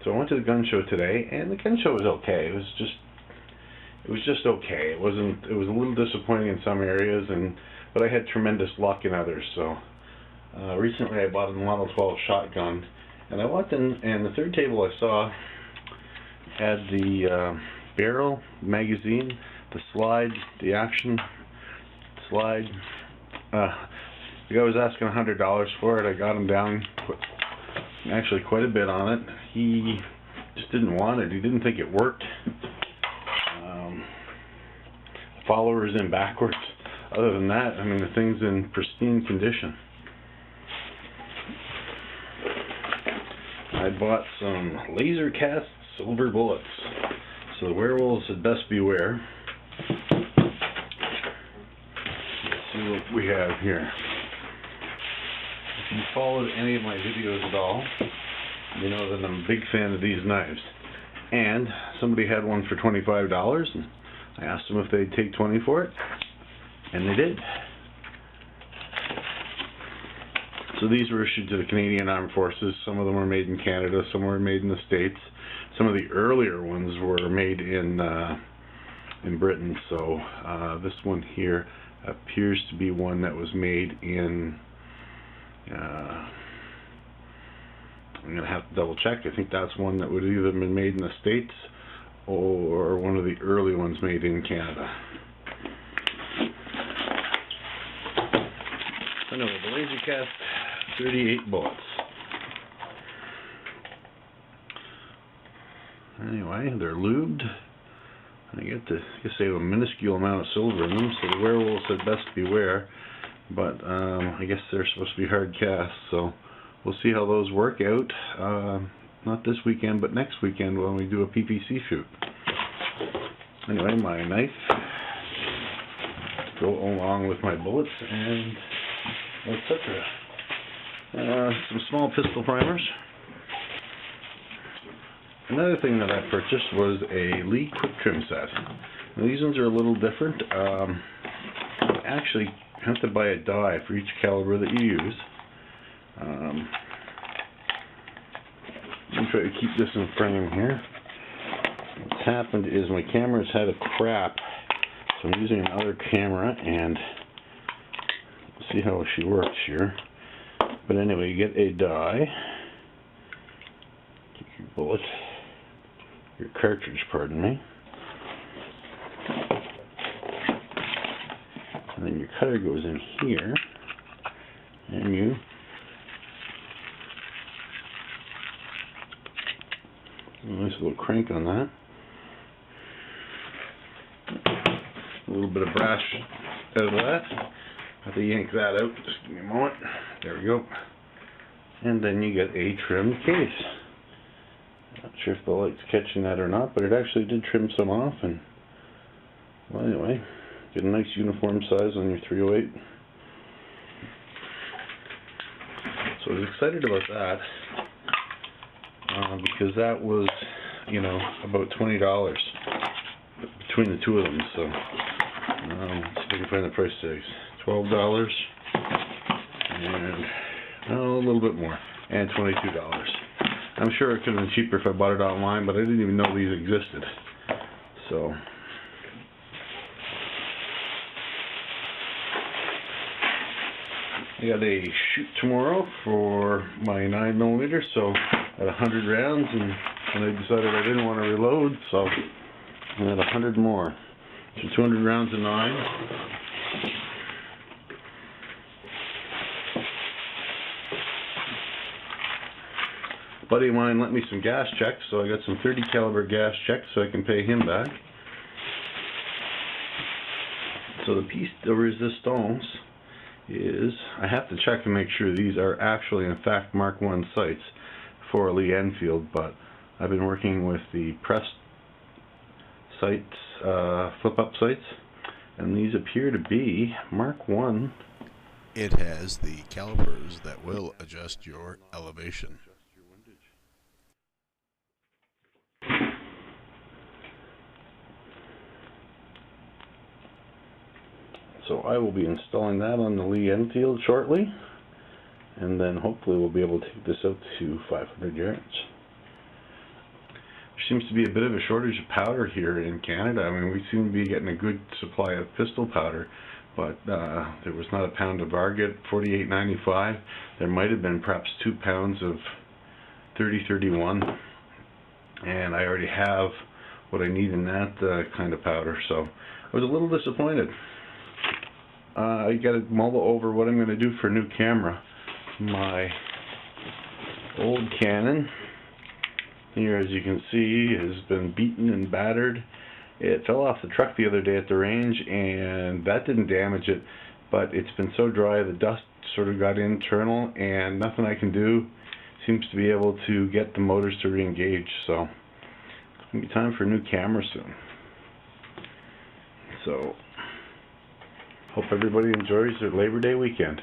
So I went to the gun show today, and the gun show was okay. It was just okay. It was a little disappointing in some areas, but I had tremendous luck in others. So recently I bought a Model 12 shotgun, and I walked in, and the third table I saw had the barrel, magazine, the slide, the action slide. The guy was asking $100 for it. I got him down actually quite a bit on it. He just didn't want it. He didn't think it worked. Followers in backwards. Other than that, I mean, the thing's in pristine condition. I bought some laser cast silver bullets. So the werewolves had best beware. Let's see what we have here. If you followed any of my videos at all, you know that I'm a big fan of these knives. And somebody had one for $25, and I asked them if they'd take 20 for it, and they did. So these were issued to the Canadian Armed Forces. Some of them were made in Canada, some were made in the States. Some of the earlier ones were made in Britain. So this one here appears to be one that was made in. I'm going to have to double check. I think that's one that would either have been made in the States or one of the early ones made in Canada. Anyway, the laser cast 38 bullets. Anyway, they're lubed. I guess they have a minuscule amount of silver in them, so the werewolves had best beware. But I guess they're supposed to be hard casts, so we'll see how those work out. Not this weekend, but next weekend when we do a PPC shoot. Anyway, my knife to go along with my bullets and etc. Some small pistol primers. Another thing that I purchased was a Lee quick trim set. Now, these ones are a little different. Actually, you have to buy a die for each caliber that you use. Let me try to keep this in frame here. What's happened is my camera's had a crap, so I'm using another camera, and we'll see how she works here. But anyway, you get a die, take your bullet, your cartridge, pardon me, and then your cutter goes in here, and you a nice little crank on that. A little bit of brass out of that. I have to yank that out. Just give me a moment. There we go. And then you get a trimmed case. Not sure if the light's catching that or not, but it actually did trim some off. And well, anyway, get a nice uniform size on your 308. So I was excited about that. Because that was, you know, about $20 between the two of them. So let's see if I can find the price tags. $12 and a little bit more, and $22. I'm sure it could have been cheaper if I bought it online, but I didn't even know these existed. So I got a shoot tomorrow for my 9mm, so at 100 rounds, and I decided I didn't want to reload, so I had 100 more. So 200 rounds of 9. A buddy of mine lent me some gas checks, so I got some 30 caliber gas checks so I can pay him back. So the piece de resistance is, I have to check and make sure these are actually in fact Mark 1 sights for Lee Enfield, but I've been working with the pressed sights, flip-up sights, and these appear to be Mark 1. It has the calipers that will adjust your elevation. So I will be installing that on the Lee Enfield shortly, and then hopefully we'll be able to take this out to 500 yards. seems to be a bit of a shortage of powder here in Canada. I mean, we seem to be getting a good supply of pistol powder, but there was not a pound of Varget, $48.95. There might have been perhaps 2 pounds of 3031, and I already have what I need in that kind of powder, so I was a little disappointed. I got to mull over what I'm going to do for a new camera. My old Canon here, as you can see, has been beaten and battered. It fell off the truck the other day at the range, and that didn't damage it, but it's been so dry the dust sort of got internal, and nothing I can do seems to be able to get the motors to re-engage. So it's going to be time for a new camera soon. So hope everybody enjoys their Labor Day weekend.